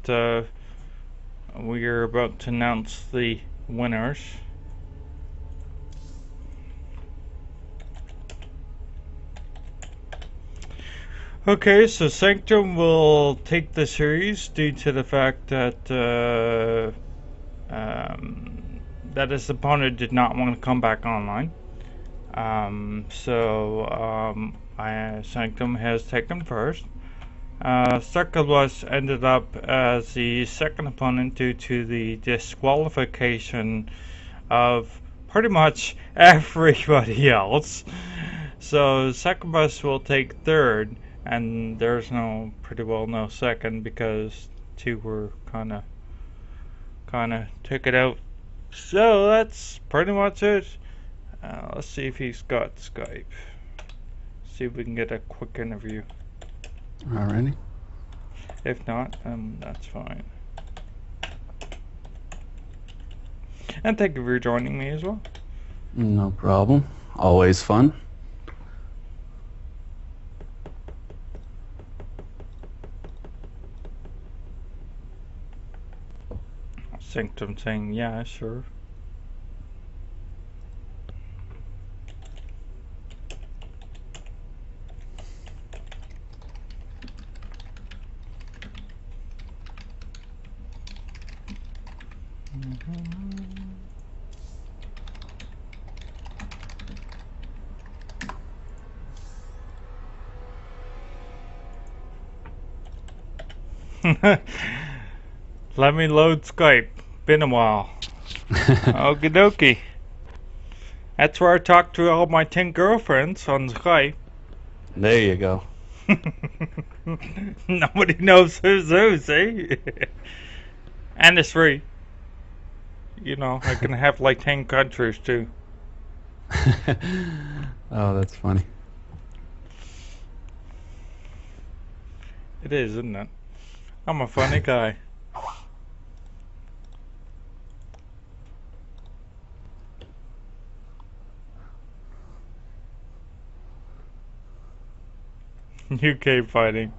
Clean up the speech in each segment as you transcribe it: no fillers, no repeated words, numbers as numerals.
that we are about to announce the winners. Okay, so Sanctum will take the series due to the fact that that his opponent did not want to come back online. Sanctum has taken first. Succubus ended up as the second opponent due to the disqualification of pretty much everybody else. So Succubus will take third, and there's pretty well no second because two were kind of took it out. So that's pretty much it. Let's see if he's got Skype. See if we can get a quick interview. Alrighty. If not, that's fine. And thank you for joining me as well. No problem. Always fun. Sanctum saying, yeah, sure. Let me load Skype. Been a while. Okie dokie. That's where I talk to all my 10 girlfriends on Skype. There you go. Nobody knows who's who, see? And it's free. You know, I can have like 10 countries too. Oh, that's funny. It is, isn't it? I'm a funny guy. UK fighting.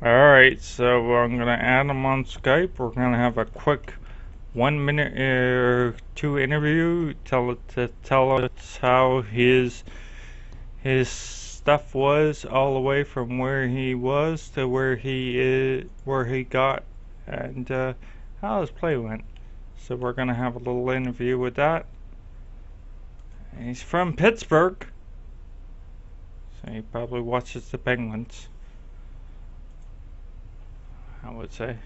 Alright, so I'm going to add him on Skype. We're going to have a quick 1 minute or two interview. Tell us how his stuff was all the way from where he was to where he got, and how his play went. So we're going to have a little interview with that. And he's from Pittsburgh, so he probably watches the Penguins, I would say.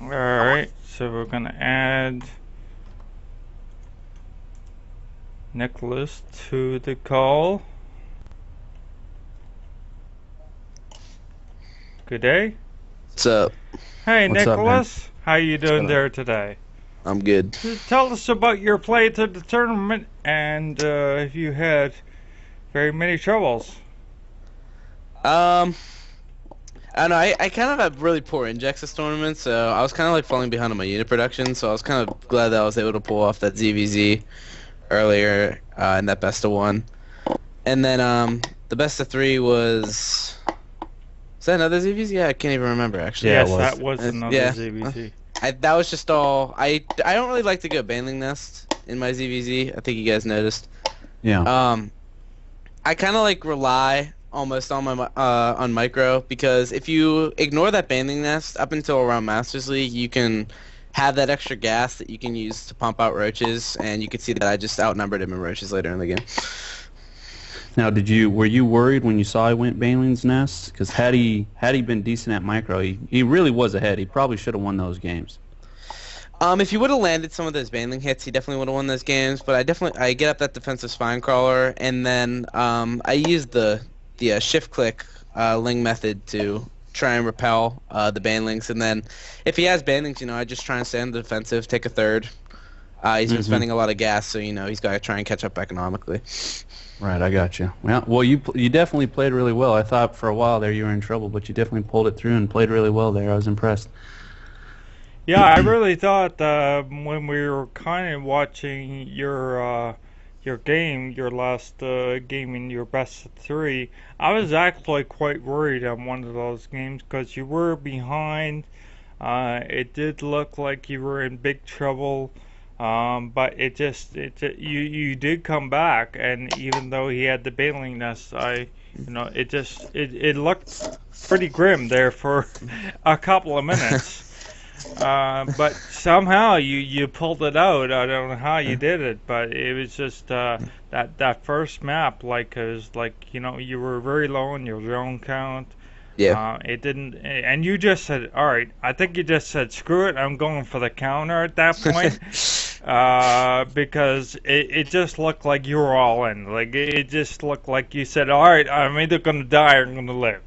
Alright, so we're going to add Nicholas to the call. Good day. What's up? Hey, What's up, Nicholas. How you doing there today? I'm good. Tell us about your play to the tournament and if you had very many troubles. I don't know, I kind of have really poor injects this tournament, so I was kind of like falling behind on my unit production, so I was kind of glad that I was able to pull off that ZVZ earlier in that best of one. And then the best of three was that another ZVZ? Yeah, I can't even remember actually. Yes, it was. that was another Yeah. ZVC. That was just all. I don't really like to go Baneling Nest in my ZVZ. I think you guys noticed. Yeah. I kind of like rely almost on my on micro, because if you ignore that Baneling Nest up until around Masters League, you can have that extra gas that you can use to pump out roaches, and you can see that I just outnumbered him in roaches later in the game. Now, were you worried when you saw he went Baneling's Nest? Because had he been decent at micro, he really was ahead. He probably should have won those games. If he would have landed some of those Baneling hits, he definitely would have won those games. But I get up that defensive spine crawler, and then I used the shift click Ling method to try and repel the Banelings. And then if he has Banelings, I just try and stay on the defensive, take a third. He's been spending a lot of gas, so he's got to try and catch up economically. Right, I got you. Well, you definitely played really well. I thought for a while there you were in trouble, but you definitely pulled it through and played really well there. I was impressed. Yeah, I really thought when we were kind of watching your game, your last game in your best of three, I was actually quite worried on one of those games because you were behind. It did look like you were in big trouble, but you did come back, and even though he had the bailing nest, it looked pretty grim there for a couple of minutes. But somehow you pulled it out. I don't know how you did it, but it was just that first map, it was like you were very low in your zone count. Yeah. It didn't, and you just said, "All right." I think you just said, "Screw it, I'm going for the counter" at that point, because it just looked like you were all in. Like it just looked like you said, "All right, I'm either gonna die or I'm gonna live."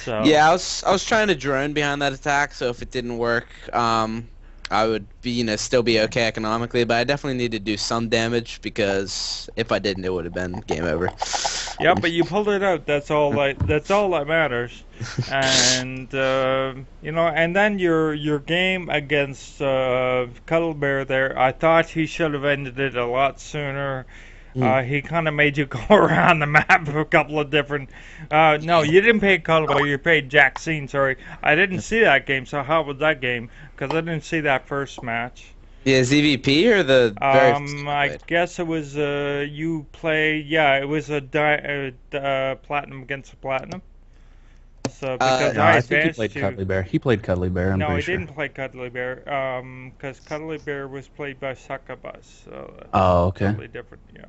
So. Yeah, I was trying to drone behind that attack, so if it didn't work, I would be still be okay economically, but I definitely need to do some damage because if I didn't, it would have been game over. Yeah, but you pulled it out. That's all that matters. And and then your game against Cuddle Bear there, I thought he should have ended it a lot sooner. He kind of made you go around the map a couple of different. No, you didn't pay Cuddle, you paid Jackson. Sorry, I didn't see that game. So how was that game? Because I didn't see that first match. Yeah, ZVP or the very I guess it was you play. Yeah, it was a platinum against a platinum. So because no, I I think he advanced played you. Cuddly Bear. He played Cuddly Bear. I'm No, pretty he sure. didn't play Cuddly Bear. Because Cuddly Bear was played by Succubus. So that's Okay. totally different. Yeah.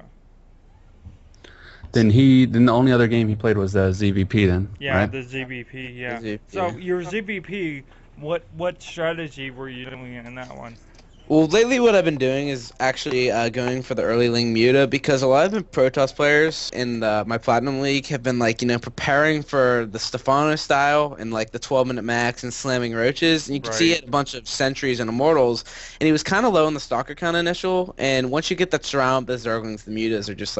Then the only other game he played was the ZVP then, Yeah, right? the ZBP. Yeah. ZVP. So your ZBP, what strategy were you doing in that one? Well, lately what I've been doing is actually going for the early Ling Muta because a lot of the Protoss players in my Platinum League have been preparing for the Stefano style and the 12-minute max and slamming roaches. And you can see he had a bunch of sentries and immortals, and he was kind of low in the stalker count initial. And once you get that surround, the Zerglings, the Mutas are just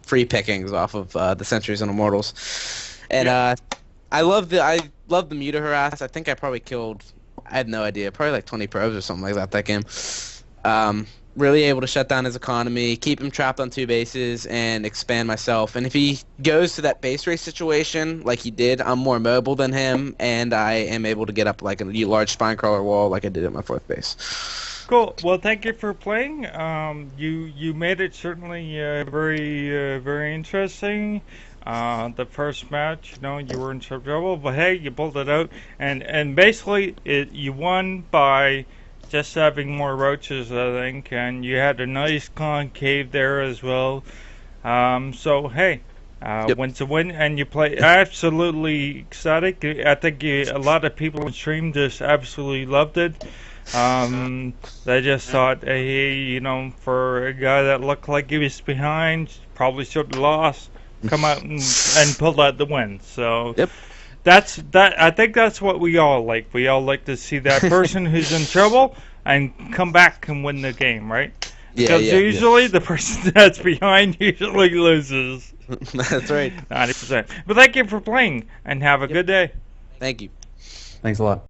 free pickings off of the sentries and immortals. And I love the Muta harass. I think I probably killed. I had no idea. Probably 20 probes or something like that game. Really able to shut down his economy, keep him trapped on 2 bases, and expand myself. And if he goes to that base race situation like he did, I'm more mobile than him, and I am able to get up a large spine crawler wall like I did at my 4th base. Cool. Well, thank you for playing. You made it certainly very interesting. The first match, you were in some trouble, but hey, you pulled it out, and basically you won by just having more roaches, I think, and you had a nice concave there as well. So hey, win's a win, and you play absolutely ecstatic. I think a lot of people on stream just absolutely loved it. They just thought, hey, for a guy that looked like he was behind, probably should have lost. Come out and pull out the win. So that's that. I think that's what we all like. We all like to see that person who's in trouble and come back and win the game, right? Because usually the person that's behind usually loses. That's right. 90%. But thank you for playing and have a good day. Thank you. Thanks a lot.